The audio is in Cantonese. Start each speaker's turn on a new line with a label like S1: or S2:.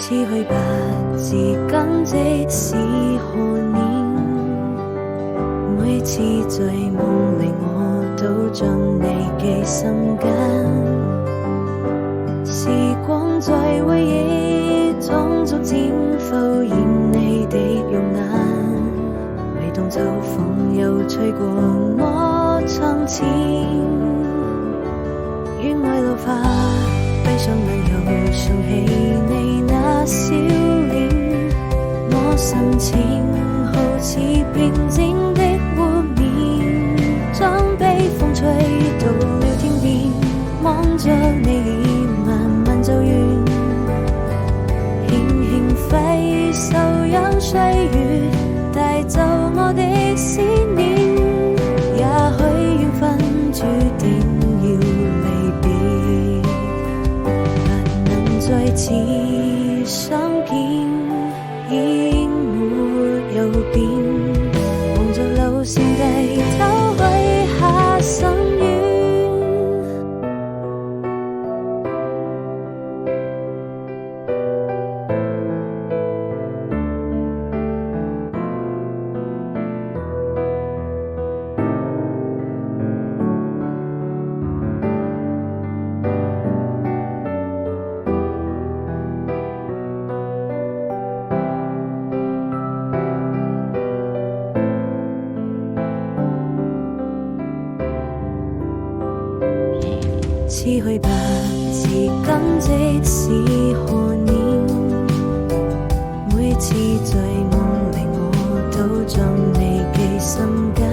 S1: 似去吧，自今即使何年，每次在夢裏我都將你記心間，時光在回憶中逐漸浮現你的容顏，每當秋風又吹過我窗前，願愛老化，閉上眼又想起你那笑臉，我心情好似平靜的湖面，將悲風吹到了天邊，望着你臉慢慢走遠，輕輕揮手讓歲月帶走我的思念，也許緣分注定要離別，不能再次相見，已沒有變，望着路線低頭許下心願。似去吧，自今即使何年，每次在夢裏我都將你記心間，